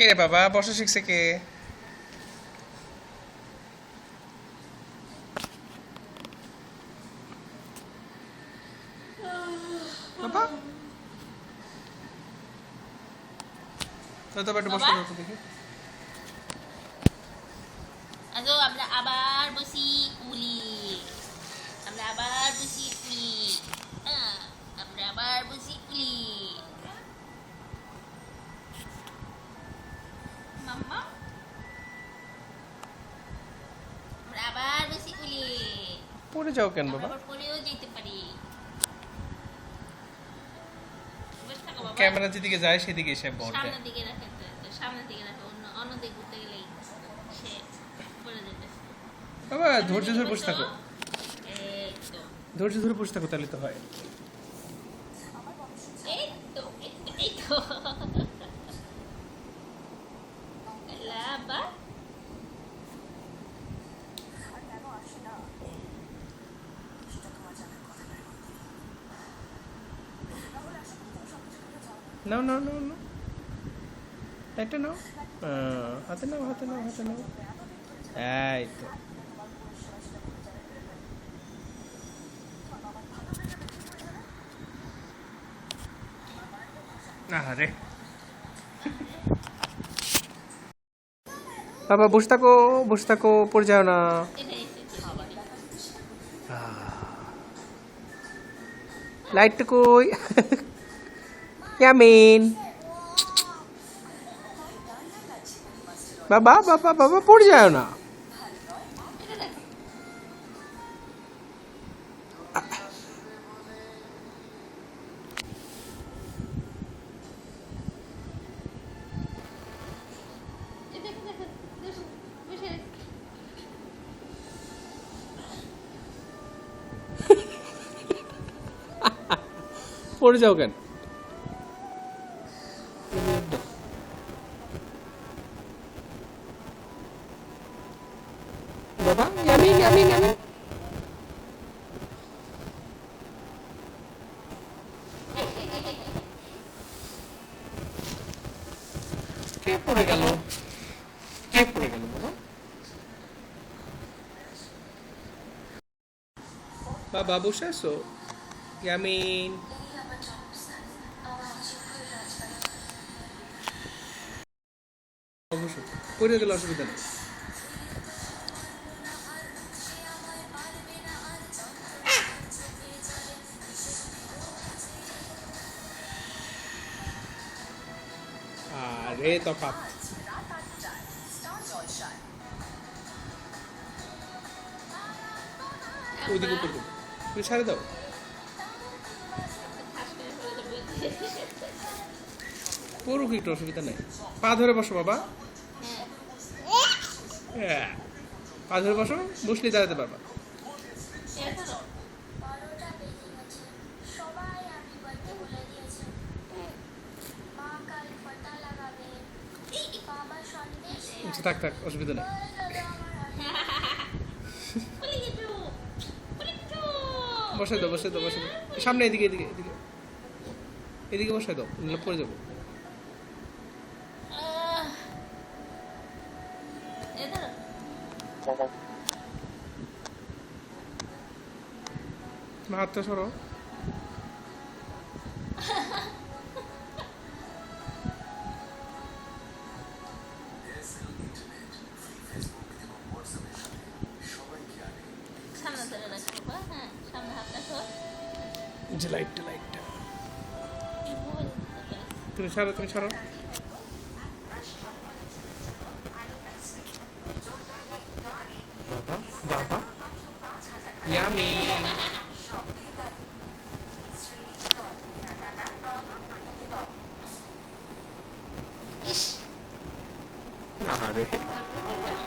কে রে বাবা, বসা শিখছে কে? বাবা, তো একটু বসে বাবা দাও তো দেখি। আজো আমরা আবার বসি উলি আমরা আবার বসি উলি আমরা আবার বসি উলি মাম্মা আমরা আবার বসি উলি পড়ে যাও কেন আমরা বাবা? আবার পরেও যেতে পারি বসে থাকো বাবা ক্যামেরা যেদিকে যায় সেদিকে এসে বলবে। সামনের দিকে রাখে তো সামনের দিকে রাখো অন্য অন্য দিক ঘুরতে গেলেই সে পড়ে যাবে বাবা ধৈর্য ধরে বসে থাকো, এই তো ধৈর্য ধরে বসে থাকো, তাহলে তো হয়। এই তো এই তো লাবা নাও নাও নাও নাও, একটা নাও, হাতে নাও হাতে নাও হাতে নাও, এই তো। আরে বাবা বসে থাকো, বসে থাকো, পড়ে যাও না। এটা এসেছে লাইটটা কই? ইয়ামিন, বাবা বাবা বাবা পড়ে যাও না। এটা দেখো এই দেখো দেখো দেখো বসে পড়ে যাও কেন? বাবা ইয়ামিন ইয়ামিন ইয়ামিন, কে পড়ে গেল? কে পড়ে গেল বাবা? বাবা বসে আছো? ইয়ামিন, অবশ্যই পড়ে গেলে অসুবিধা নেই। আরে তফাৎ, ওইদিকে পড়ে যাবে, তুমি ছাড়ে দাও। পড়ুক, একটু অসুবিধা নেই। পা ধরে বসো বাবা, হ্যাঁ পা ধরে বসো, বসলে দাঁড়াতে পারবা। বারোটা বেজে গেছে, সবাই হ্যাপি বার্থডে বলে দিয়েছে। মা কাল ফটা লাগাবে, বাবা সন্দেশ আচ্ছা থাক থাক, অসুবিধা নেই। বসে দাও বসে দাও বসে দাও, সামনে এদিকে এদিকে এদিকে এদিকে বসে দাও, নাহলে পড়ে যাবো। তোমার হাতটা সরো। সামনে ধরে রাখবো হ্যাঁ সামনে হাতটা ধর যে লাইটটা লাইটটা তুমি ছাড়ো, তুমি ছাড়ো। বাবা বাবা ইয়ামিন, আরে